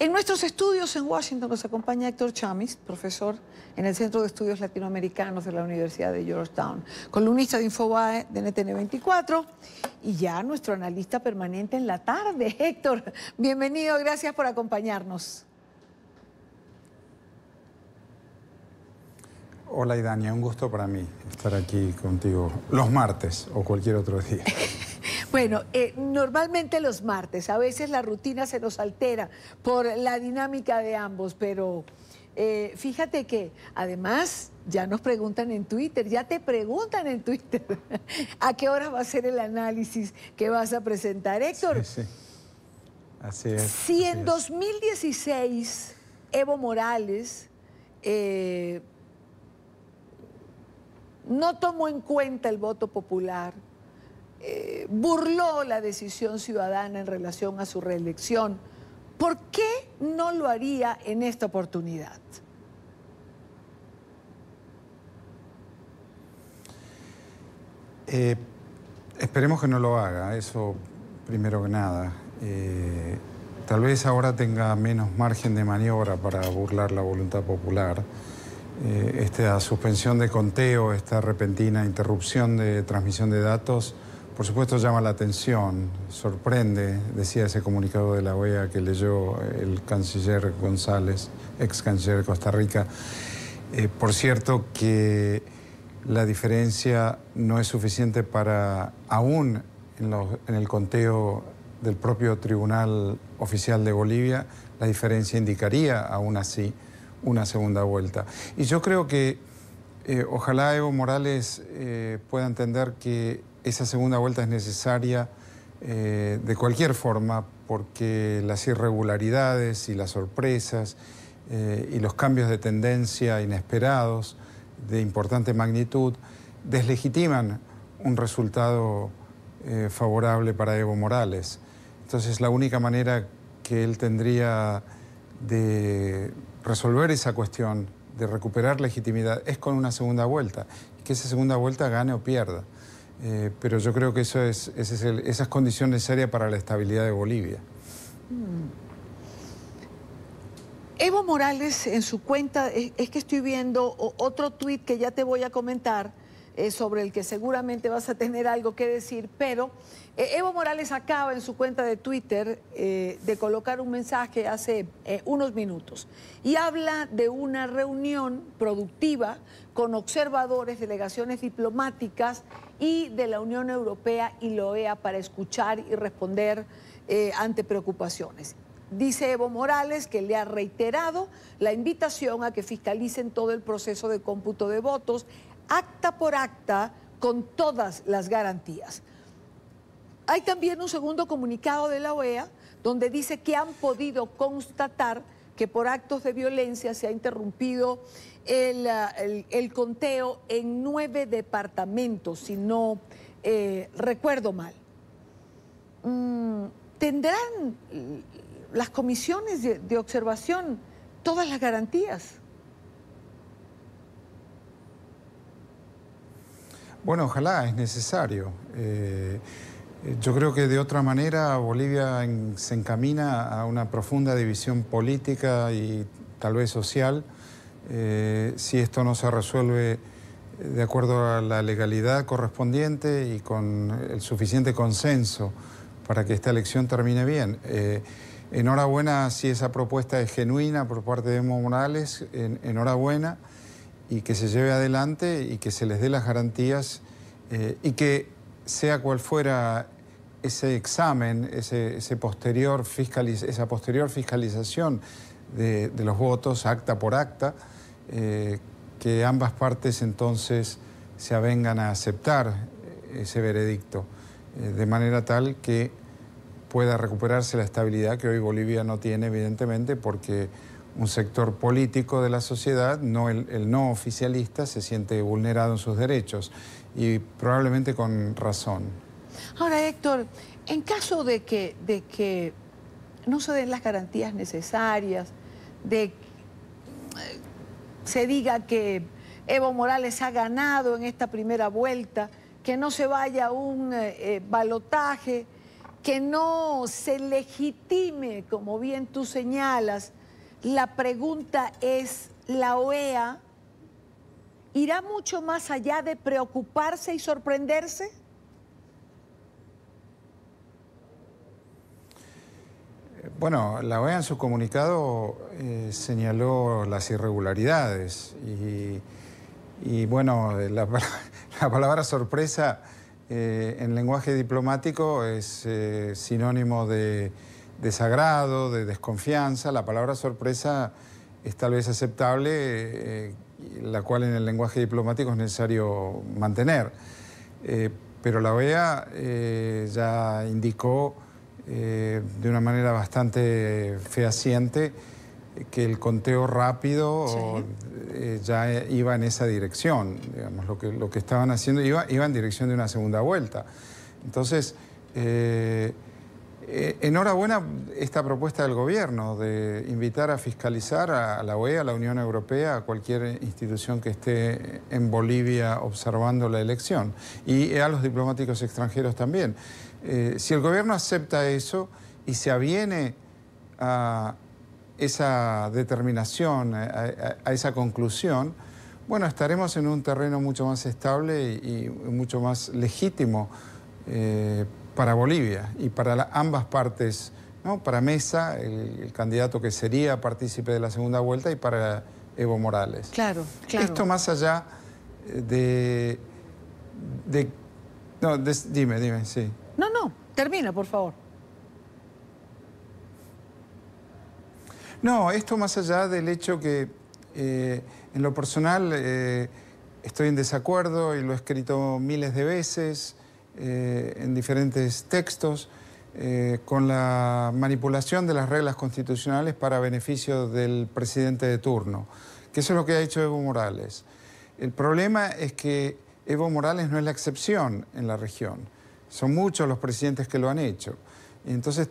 En nuestros estudios en Washington nos acompaña Héctor Chamis, profesor en el Centro de Estudios Latinoamericanos de la Universidad de Georgetown, columnista de Infobae de NTN 24 y ya nuestro analista permanente en la tarde. Héctor, bienvenido, gracias por acompañarnos. Hola, Idania, un gusto para mí estar aquí contigo los martes o cualquier otro día. Bueno, normalmente los martes, a veces la rutina se nos altera por la dinámica de ambos, pero fíjate que además ya nos preguntan en Twitter, ya te preguntan en Twitter a qué hora va a ser el análisis que vas a presentar. Héctor, Sí, sí. Así es. Si así en es. 2016 Evo Morales no tomó en cuenta el voto popular, burló la decisión ciudadana en relación a su reelección, ¿por qué no lo haría en esta oportunidad? Esperemos que no lo haga, eso primero que nada. Tal vez ahora tenga menos margen de maniobra para burlar la voluntad popular. Esta suspensión de conteo, esta repentina interrupción de transmisión de datos, por supuesto llama la atención, sorprende, decía ese comunicado de la OEA que leyó el canciller González, ex canciller de Costa Rica. Por cierto que la diferencia no es suficiente para, aún en el conteo del propio Tribunal Oficial de Bolivia, la diferencia indicaría aún así una segunda vuelta. Y yo creo que ojalá Evo Morales pueda entender que esa segunda vuelta es necesaria de cualquier forma, porque las irregularidades y las sorpresas y los cambios de tendencia inesperados de importante magnitud deslegitiman un resultado favorable para Evo Morales. Entonces la única manera que él tendría de resolver esa cuestión, de recuperar legitimidad, es con una segunda vuelta, y que esa segunda vuelta gane o pierda. Pero yo creo que esa es condición necesaria para la estabilidad de Bolivia. Evo Morales en su cuenta, es que estoy viendo otro tuit que ya te voy a comentar, sobre el que seguramente vas a tener algo que decir, pero Evo Morales acaba en su cuenta de Twitter de colocar un mensaje hace unos minutos y habla de una reunión productiva con observadores, delegaciones diplomáticas y de la Unión Europea y la OEA para escuchar y responder ante preocupaciones. Dice Evo Morales que le ha reiterado la invitación a que fiscalicen todo el proceso de cómputo de votos, acta por acta, con todas las garantías. Hay también un segundo comunicado de la OEA donde dice que han podido constatar que por actos de violencia se ha interrumpido el conteo en 9 departamentos, si no recuerdo mal. ¿Tendrán las comisiones de observación todas las garantías? Bueno, ojalá, es necesario. Yo creo que de otra manera Bolivia se encamina a una profunda división política y tal vez social si esto no se resuelve de acuerdo a la legalidad correspondiente y con el suficiente consenso para que esta elección termine bien. Enhorabuena si esa propuesta es genuina por parte de Evo Morales, enhorabuena, y que se lleve adelante y que se les dé las garantías y que sea cual fuera ese examen, esa posterior fiscalización de los votos, acta por acta, que ambas partes entonces se avengan a aceptar ese veredicto, de manera tal que pueda recuperarse la estabilidad que hoy Bolivia no tiene, evidentemente, porque un sector político de la sociedad, el no oficialista, se siente vulnerado en sus derechos y probablemente con razón. Ahora, Héctor, en caso de que no se den las garantías necesarias, de que se diga que Evo Morales ha ganado en esta primera vuelta, que no se vaya a un balotaje, que no se legitime, como bien tú señalas. La pregunta es, ¿la OEA irá mucho más allá de preocuparse y sorprenderse? Bueno, la OEA en su comunicado señaló las irregularidades y bueno, la palabra sorpresa en lenguaje diplomático es sinónimo de desagrado, de desconfianza. La palabra sorpresa es tal vez aceptable, la cual en el lenguaje diplomático es necesario mantener. Pero la OEA ya indicó de una manera bastante fehaciente que el conteo rápido ya iba en esa dirección. Digamos, lo que estaban haciendo iba en dirección de una segunda vuelta. Entonces, enhorabuena esta propuesta del gobierno de invitar a fiscalizar a la OEA, a la Unión Europea, a cualquier institución que esté en Bolivia observando la elección, y a los diplomáticos extranjeros también. Si el gobierno acepta eso y se aviene a esa determinación, a esa conclusión, bueno, estaremos en un terreno mucho más estable y mucho más legítimo para Bolivia y para ambas partes, ¿no? Para Mesa, el candidato que sería partícipe de la segunda vuelta, y para Evo Morales. Claro, claro. Esto más allá dime, sí. No, termina, por favor. No, esto más allá del hecho que en lo personal estoy en desacuerdo y lo he escrito miles de veces en diferentes textos con la manipulación de las reglas constitucionales para beneficio del presidente de turno, que eso es lo que ha hecho Evo Morales. El problema es que Evo Morales no es la excepción en la región. Son muchos los presidentes que lo han hecho. Y entonces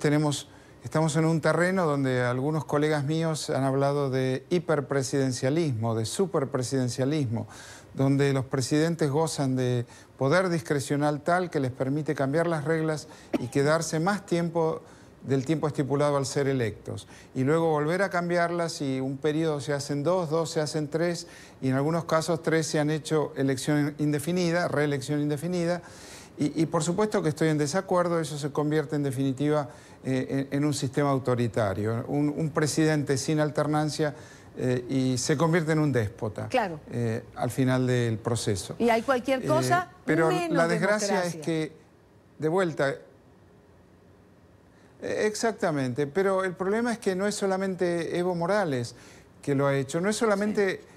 estamos en un terreno donde algunos colegas míos han hablado de hiperpresidencialismo, de superpresidencialismo, donde los presidentes gozan de poder discrecional tal que les permite cambiar las reglas y quedarse más tiempo del tiempo estipulado al ser electos. Y luego volver a cambiarlas y un periodo se hacen dos se hacen 3, y en algunos casos 3 se han hecho elección indefinida, reelección indefinida. Y por supuesto que estoy en desacuerdo, eso se convierte en definitiva en un sistema autoritario, un presidente sin alternancia y se convierte en un déspota. Claro. Al final del proceso. Y hay cualquier cosa pero menos la desgracia democracia. es que, de vuelta, exactamente, pero el problema es que no es solamente Evo Morales que lo ha hecho, no es solamente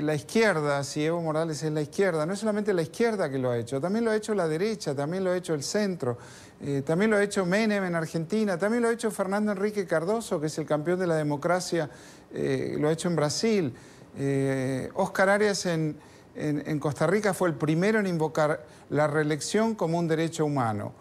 la izquierda, si Evo Morales es la izquierda, no es solamente la izquierda que lo ha hecho, también lo ha hecho la derecha, también lo ha hecho el centro, también lo ha hecho Menem en Argentina, también lo ha hecho Fernando Enrique Cardoso, que es el campeón de la democracia, lo ha hecho en Brasil. Óscar Arias en Costa Rica fue el primero en invocar la reelección como un derecho humano.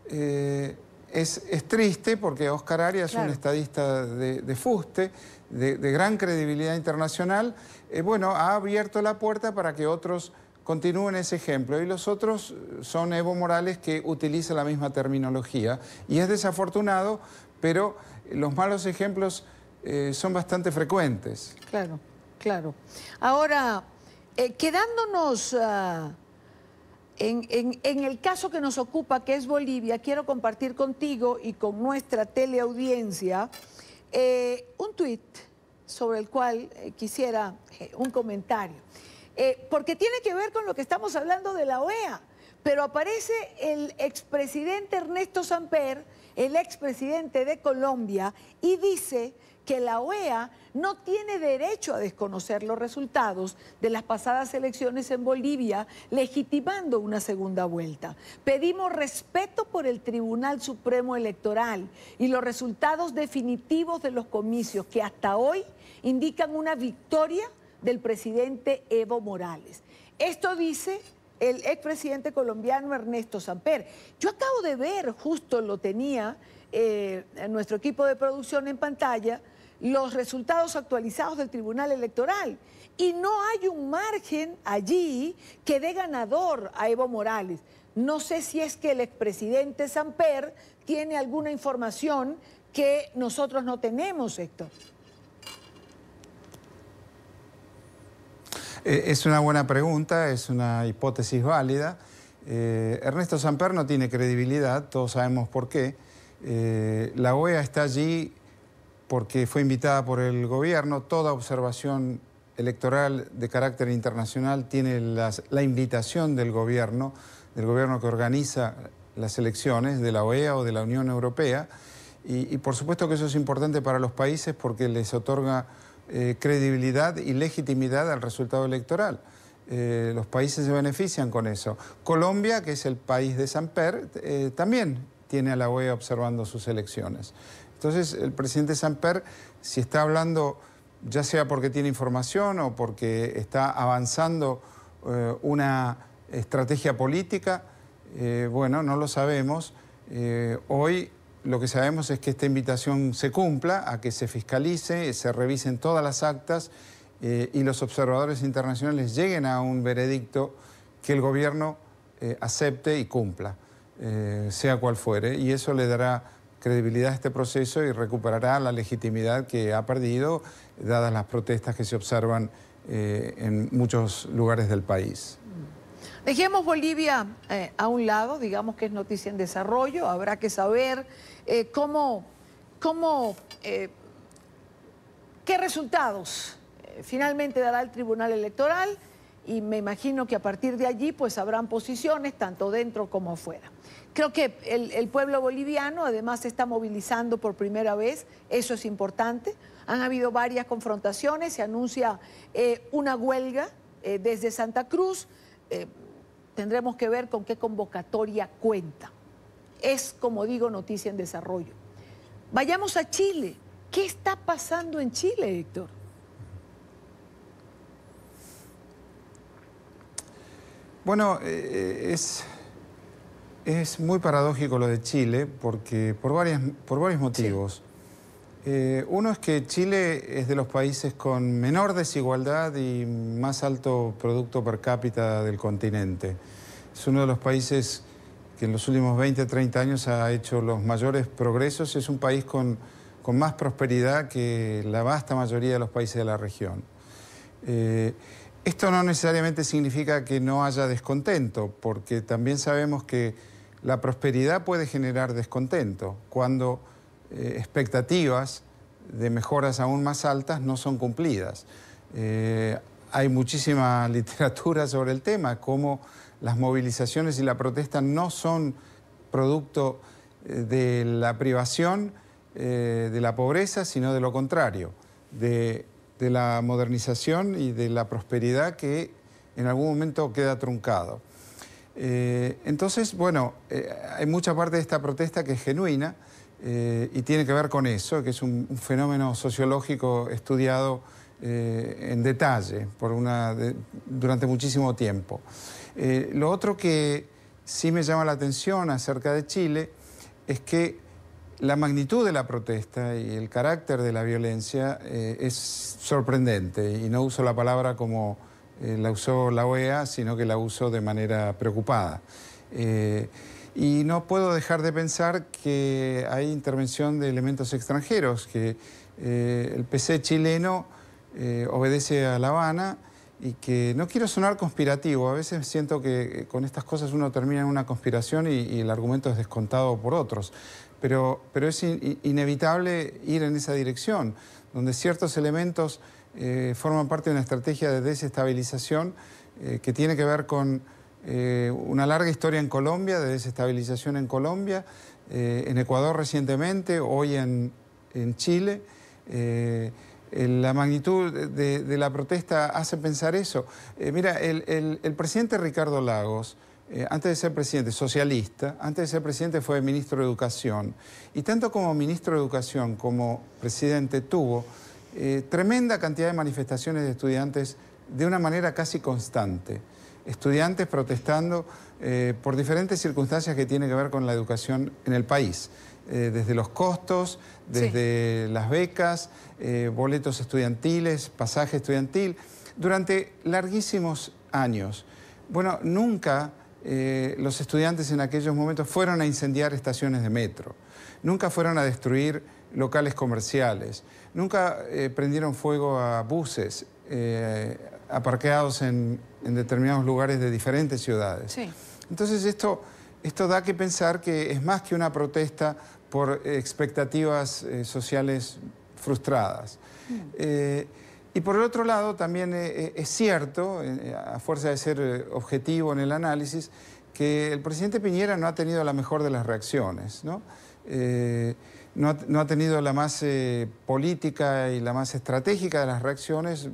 Es triste porque Óscar Arias es un estadista de fuste, de gran credibilidad internacional. Bueno, ha abierto la puerta para que otros continúen ese ejemplo, y los otros son Evo Morales, que utiliza la misma terminología, y es desafortunado, pero los malos ejemplos son bastante frecuentes. Claro, claro. Ahora, quedándonos en el caso que nos ocupa, que es Bolivia, quiero compartir contigo y con nuestra teleaudiencia un tuit sobre el cual quisiera un comentario. Porque tiene que ver con lo que estamos hablando de la OEA, pero aparece el expresidente Ernesto Samper, el expresidente de Colombia, y dice que la OEA no tiene derecho a desconocer los resultados de las pasadas elecciones en Bolivia, legitimando una segunda vuelta. Pedimos respeto por el Tribunal Supremo Electoral y los resultados definitivos de los comicios, que hasta hoy indican una victoria del presidente Evo Morales. Esto dice el expresidente colombiano Ernesto Samper. Yo acabo de ver, justo lo tenía nuestro equipo de producción en pantalla, los resultados actualizados del Tribunal Electoral. Y no hay un margen allí que dé ganador a Evo Morales. No sé si es que el expresidente Samper tiene alguna información que nosotros no tenemos, Héctor. Es una buena pregunta, es una hipótesis válida. Ernesto Samper no tiene credibilidad, todos sabemos por qué. La OEA está allí porque fue invitada por el gobierno. Toda observación electoral de carácter internacional tiene la invitación del gobierno que organiza las elecciones, de la OEA o de la Unión Europea. Y por supuesto que eso es importante para los países porque les otorga credibilidad y legitimidad al resultado electoral. Los países se benefician con eso. Colombia, que es el país de Samper, también tiene a la OEA observando sus elecciones. Entonces, el presidente Samper, si está hablando, ya sea porque tiene información o porque está avanzando una estrategia política, bueno, no lo sabemos. Hoy lo que sabemos es que esta invitación se cumpla, a que se fiscalice, se revisen todas las actas y los observadores internacionales lleguen a un veredicto que el gobierno acepte y cumpla, sea cual fuere, y eso le dará credibilidad a este proceso y recuperará la legitimidad que ha perdido, dadas las protestas que se observan en muchos lugares del país. Dejemos Bolivia a un lado, digamos que es noticia en desarrollo, habrá que saber qué resultados finalmente dará el Tribunal Electoral, y me imagino que a partir de allí pues habrán posiciones tanto dentro como afuera. Creo que el pueblo boliviano además se está movilizando por primera vez, eso es importante. Han habido varias confrontaciones, se anuncia una huelga desde Santa Cruz. Tendremos que ver con qué convocatoria cuenta. Es, como digo, noticia en desarrollo. Vayamos a Chile. ¿Qué está pasando en Chile, Héctor? Bueno, es muy paradójico lo de Chile porque por varios motivos. Sí. Uno es que Chile es de los países con menor desigualdad y más alto producto per cápita del continente. Es uno de los países que en los últimos 20, 30 años ha hecho los mayores progresos. Es un país con más prosperidad que la vasta mayoría de los países de la región. Esto no necesariamente significa que no haya descontento, porque también sabemos que la prosperidad puede generar descontento cuando expectativas de mejoras aún más altas no son cumplidas. Hay muchísima literatura sobre el tema, cómo las movilizaciones y la protesta no son producto de la privación, de la pobreza, sino de lo contrario, de la modernización y de la prosperidad que en algún momento queda truncado. Entonces, bueno, hay mucha parte de esta protesta que es genuina y tiene que ver con eso, que es un fenómeno sociológico estudiado en detalle durante muchísimo tiempo. Lo otro que sí me llama la atención acerca de Chile es que la magnitud de la protesta y el carácter de la violencia es sorprendente, y no uso la palabra como la usó la OEA, sino que la uso de manera preocupada. Y no puedo dejar de pensar que hay intervención de elementos extranjeros, que el PC chileno obedece a La Habana, y que no quiero sonar conspirativo, a veces siento que con estas cosas uno termina en una conspiración y el argumento es descontado por otros, pero es inevitable ir en esa dirección, donde ciertos elementos forman parte de una estrategia de desestabilización que tiene que ver con una larga historia en Colombia, de desestabilización en Colombia, en Ecuador recientemente, hoy en Chile. La magnitud de la protesta hace pensar eso. Mira, el presidente Ricardo Lagos, antes de ser presidente, socialista, antes de ser presidente fue ministro de Educación, y tanto como ministro de Educación como presidente tuvo tremenda cantidad de manifestaciones de estudiantes de una manera casi constante. Estudiantes protestando por diferentes circunstancias que tienen que ver con la educación en el país. Desde los costos, desde las becas, boletos estudiantiles, pasaje estudiantil, durante larguísimos años. Bueno, nunca los estudiantes en aquellos momentos fueron a incendiar estaciones de metro, nunca fueron a destruir locales comerciales, nunca prendieron fuego a buses aparcados en determinados lugares de diferentes ciudades. Sí. Entonces esto da que pensar que es más que una protesta por expectativas sociales frustradas. Y por el otro lado, también es cierto, a fuerza de ser objetivo en el análisis, que el presidente Piñera no ha tenido la mejor de las reacciones, ¿no? No ha tenido la más política y la más estratégica de las reacciones.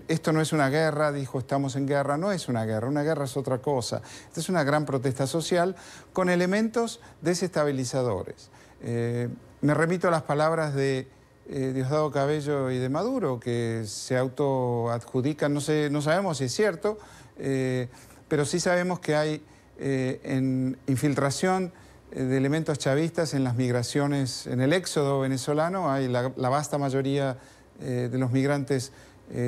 Esto no es una guerra, dijo, estamos en guerra. No es una guerra es otra cosa. Esta es una gran protesta social con elementos desestabilizadores. Me remito a las palabras de Diosdado Cabello y de Maduro, que se autoadjudican, no sabemos si es cierto, pero sí sabemos que hay infiltración de elementos chavistas en las migraciones, en el éxodo venezolano. Hay la vasta mayoría de los migrantes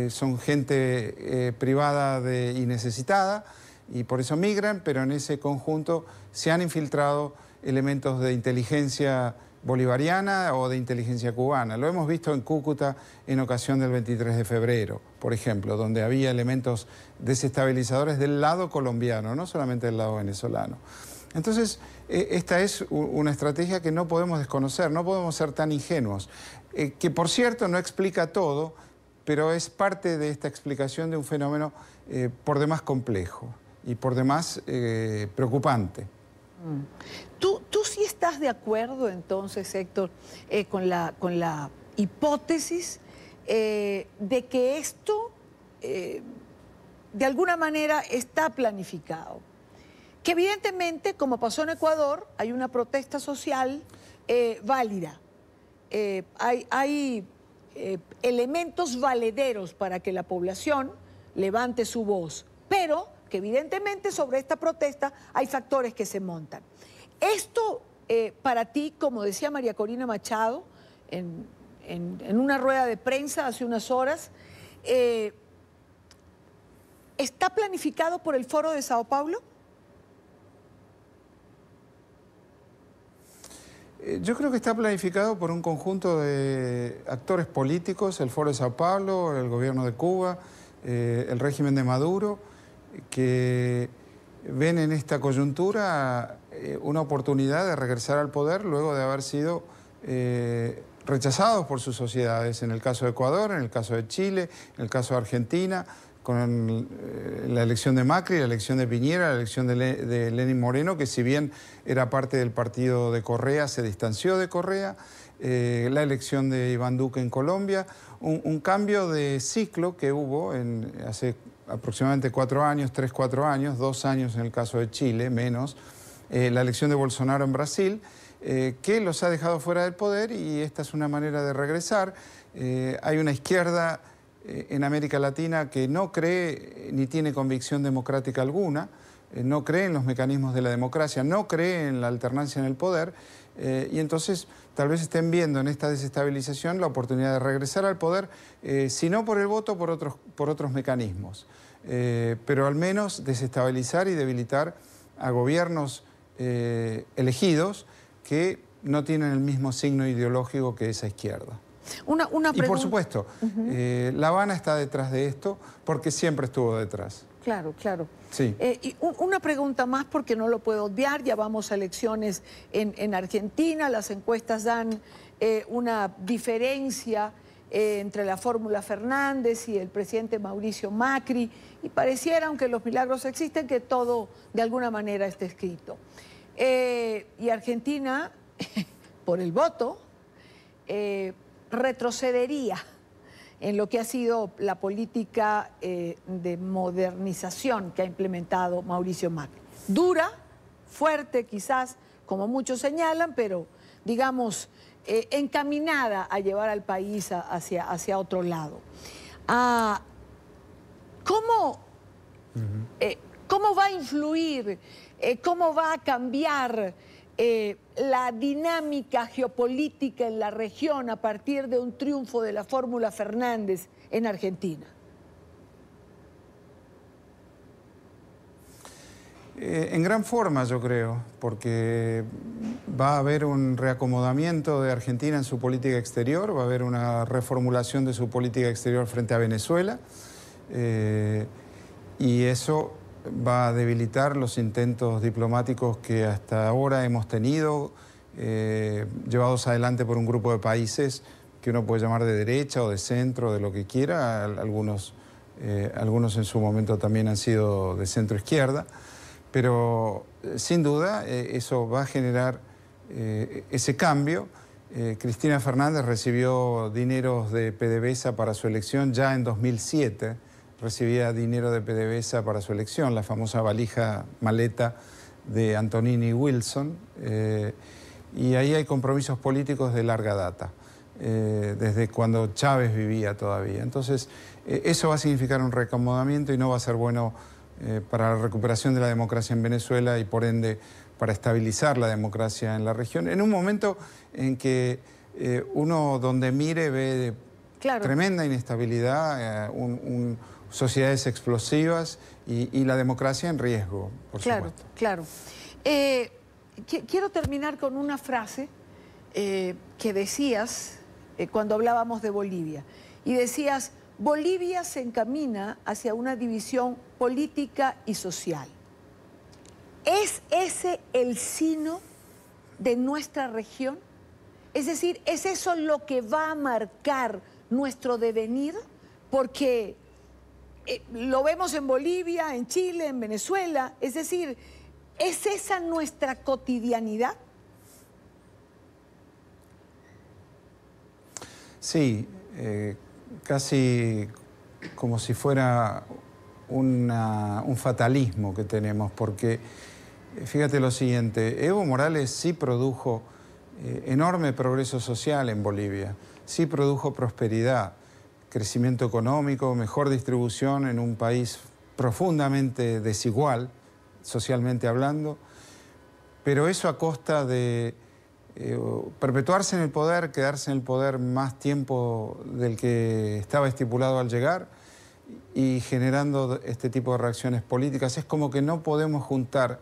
son gente privada y necesitada, y por eso migran, pero en ese conjunto se han infiltrado elementos de inteligencia bolivariana o de inteligencia cubana. Lo hemos visto en Cúcuta en ocasión del 23 de febrero, por ejemplo, donde había elementos desestabilizadores del lado colombiano, no solamente del lado venezolano. Entonces, esta es una estrategia que no podemos desconocer, no podemos ser tan ingenuos, que por cierto no explica todo, pero es parte de esta explicación de un fenómeno por demás complejo y por demás preocupante. ¿Tú sí estás de acuerdo entonces, Héctor, con la hipótesis de que esto de alguna manera está planificado? Que evidentemente, como pasó en Ecuador, hay una protesta social válida. Hay elementos valederos para que la población levante su voz, pero que evidentemente sobre esta protesta hay factores que se montan. Esto, para ti, como decía María Corina Machado en una rueda de prensa hace unas horas, ¿está planificado por el Foro de Sao Paulo? Yo creo que está planificado por un conjunto de actores políticos, el Foro de Sao Paulo, el gobierno de Cuba, el régimen de Maduro, que ven en esta coyuntura una oportunidad de regresar al poder luego de haber sido rechazados por sus sociedades, en el caso de Ecuador, en el caso de Chile, en el caso de Argentina, con la elección de Macri, la elección de Piñera, la elección de Lenín Moreno, que si bien era parte del partido de Correa, se distanció de Correa, la elección de Iván Duque en Colombia, un cambio de ciclo que hubo hace aproximadamente 4 años, 3-4 años, 2 años en el caso de Chile, menos, la elección de Bolsonaro en Brasil, que los ha dejado fuera del poder, y esta es una manera de regresar. Hay una izquierda en América Latina que no cree ni tiene convicción democrática alguna, no cree en los mecanismos de la democracia, no cree en la alternancia en el poder, y entonces tal vez estén viendo en esta desestabilización la oportunidad de regresar al poder, si no por el voto, por otros mecanismos, pero al menos desestabilizar y debilitar a gobiernos elegidos que no tienen el mismo signo ideológico que esa izquierda. Y por supuesto, La Habana está detrás de esto porque siempre estuvo detrás. Claro, claro. Sí. Y una pregunta más, porque no lo puedo obviar, ya vamos a elecciones en Argentina, las encuestas dan una diferencia entre la fórmula Fernández y el presidente Mauricio Macri, y pareciera, aunque los milagros existen, que todo de alguna manera está escrito. Y Argentina, por el voto, retrocedería en lo que ha sido la política de modernización que ha implementado Mauricio Macri. Dura, fuerte quizás, como muchos señalan, pero digamos encaminada a llevar al país hacia otro lado. ¿Cómo va a influir, cómo va a cambiar la dinámica geopolítica en la región a partir de un triunfo de la fórmula Fernández en Argentina? En gran forma, yo creo, porque va a haber un reacomodamiento de Argentina en su política exterior, va a haber una reformulación de su política exterior frente a Venezuela, y eso va a debilitar los intentos diplomáticos que hasta ahora hemos tenido, llevados adelante por un grupo de países que uno puede llamar de derecha o de centro, de lo que quiera. Algunos en su momento también han sido de centro-izquierda, pero sin duda eso va a generar ese cambio. Cristina Fernández recibió dineros de PDVSA para su elección ya en 2007, recibía dinero de PDVSA para su elección, la famosa valija maleta de Antonini y Wilson, y ahí hay compromisos políticos de larga data, desde cuando Chávez vivía todavía. Entonces, eso va a significar un reacomodamiento y no va a ser bueno para la recuperación de la democracia en Venezuela y por ende para estabilizar la democracia en la región, en un momento en que uno donde mire ve tremenda inestabilidad, sociedades explosivas y la democracia en riesgo, por supuesto. Claro. Quiero terminar con una frase que decías cuando hablábamos de Bolivia. Y decías, Bolivia se encamina hacia una división política y social. ¿Es ese el sino de nuestra región? Es decir, ¿es eso lo que va a marcar nuestro devenir? Porque lo vemos en Bolivia, en Chile, en Venezuela. Es decir, ¿es esa nuestra cotidianidad? Sí, casi como si fuera un fatalismo que tenemos, porque fíjate lo siguiente, Evo Morales sí produjo enorme progreso social en Bolivia, sí produjo prosperidad, crecimiento económico, mejor distribución en un país profundamente desigual, socialmente hablando, pero eso a costa de perpetuarse en el poder, quedarse en el poder más tiempo del que estaba estipulado al llegar y generando este tipo de reacciones políticas. Es como que no podemos juntar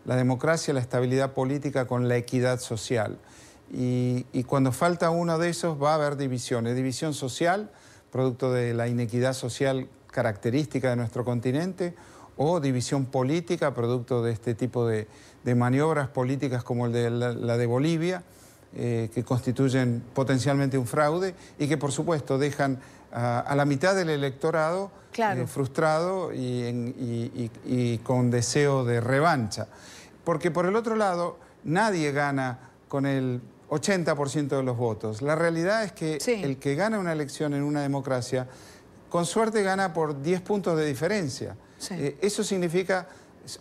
la democracia, la estabilidad política con la equidad social. Y cuando falta uno de esos va a haber divisiones. División social, producto de la inequidad social característica de nuestro continente, o división política, producto de este tipo de maniobras políticas como la de Bolivia, que constituyen potencialmente un fraude y que, por supuesto, dejan a la mitad del electorado frustrado y con deseo de revancha. Porque, por el otro lado, nadie gana con el 80% de los votos. La realidad es que el que gana una elección en una democracia, con suerte gana por 10 puntos de diferencia. Eso significa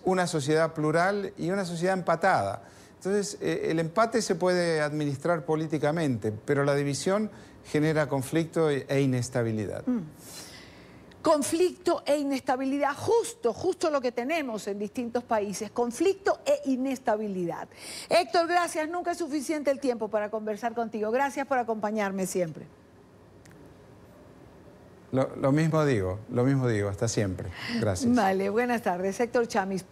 una sociedad plural y una sociedad empatada. Entonces, el empate se puede administrar políticamente, pero la división genera conflicto e inestabilidad. Conflicto e inestabilidad, justo lo que tenemos en distintos países, conflicto e inestabilidad. Héctor, gracias, nunca es suficiente el tiempo para conversar contigo. Gracias por acompañarme siempre. Lo mismo digo, hasta siempre. Gracias. Vale, buenas tardes. Héctor Chamis.